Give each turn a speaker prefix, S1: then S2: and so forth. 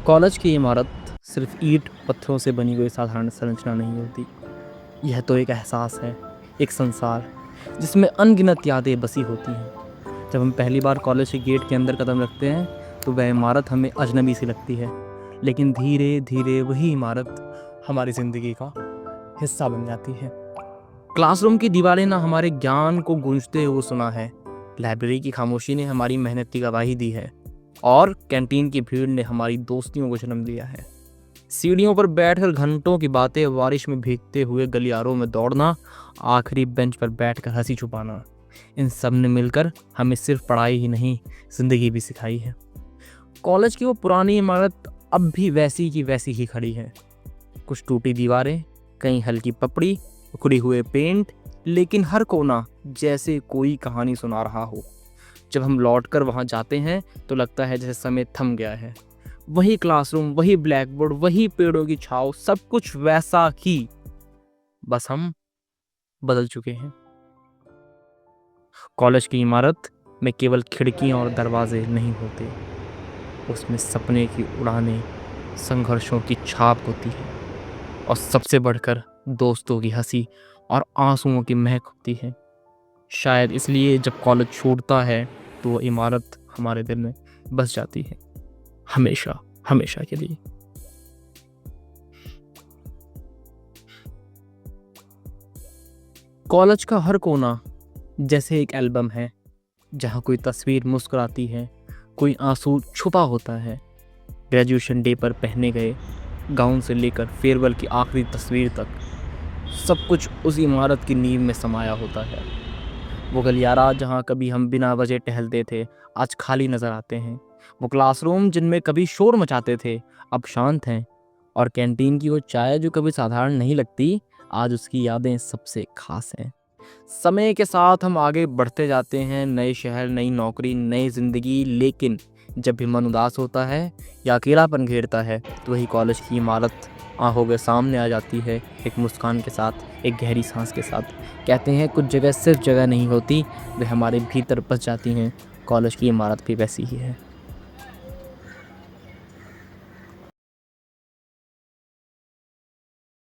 S1: College की इमारत सिर्फ ईंट पत्थरों से बनी हुई साधारण संरचना नहीं होती। यह तो एक एहसास है, एक संसार जिसमें अनगिनत यादें बसी होती हैं। जब हम पहली बार कॉलेज के गेट के अंदर कदम रखते हैं तो वह इमारत हमें अजनबी सी लगती है, लेकिन धीरे धीरे वही इमारत हमारी ज़िंदगी का हिस्सा बन जाती है। क्लासरूम की दीवारें ना हमारे ज्ञान को गूंजते हुए सुना है, लाइब्रेरी की खामोशी ने हमारी मेहनत की गवाही दी है, और कैंटीन की भीड़ ने हमारी दोस्तियों को जन्म दिया है। सीढ़ियों पर बैठकर घंटों की बातें, बारिश में भीगते हुए गलियारों में दौड़ना, आखिरी बेंच पर बैठकर हंसी छुपाना, इन सब ने मिलकर हमें सिर्फ पढ़ाई ही नहीं, जिंदगी भी सिखाई है। कॉलेज की वो पुरानी इमारत अब भी वैसी की वैसी ही खड़ी है। कुछ टूटी दीवारें, कहीं हल्की पपड़ी, उखड़ी हुए पेंट, लेकिन हर कोना जैसे कोई कहानी सुना रहा हो। जब हम लौटकर वहाँ जाते हैं तो लगता है जैसे समय थम गया है। वही क्लासरूम, वही ब्लैक बोर्ड, वही पेड़ों की छाँव, सब कुछ वैसा ही, बस हम बदल चुके हैं। कॉलेज की इमारत में केवल खिड़कियाँ और दरवाजे नहीं होते, उसमें सपने की उड़ानें, संघर्षों की छाप होती है, और सबसे बढ़कर दोस्तों की हंसी और आंसुओं की महक होती है। शायद इसलिए जब कॉलेज छूटता है तो वो इमारत हमारे दिल में बस जाती है, हमेशा हमेशा के लिए। कॉलेज का हर कोना जैसे एक एल्बम है, जहाँ कोई तस्वीर मुस्कुराती है, कोई आंसू छुपा होता है। ग्रेजुएशन डे पर पहने गए गाउन से लेकर फेयरवेल की आखिरी तस्वीर तक, सब कुछ उस इमारत की नींव में समाया होता है। वो गलियारा जहाँ कभी हम बिना वजह टहलते थे, आज खाली नज़र आते हैं। वो क्लासरूम जिनमें कभी शोर मचाते थे, अब शांत हैं। और कैंटीन की वो चाय जो कभी साधारण नहीं लगती, आज उसकी यादें सबसे खास हैं। समय के साथ हम आगे बढ़ते जाते हैं, नए शहर, नई नौकरी, नई ज़िंदगी, लेकिन जब भी मन उदास होता है या अकेलापन घेरता है तो वही कॉलेज की इमारत आंखों के सामने आ जाती है, एक मुस्कान के साथ, एक गहरी सांस के साथ। कहते हैं कुछ जगह सिर्फ जगह नहीं होती, वे हमारे भीतर बस जाती हैं। कॉलेज की इमारत भी वैसी ही है।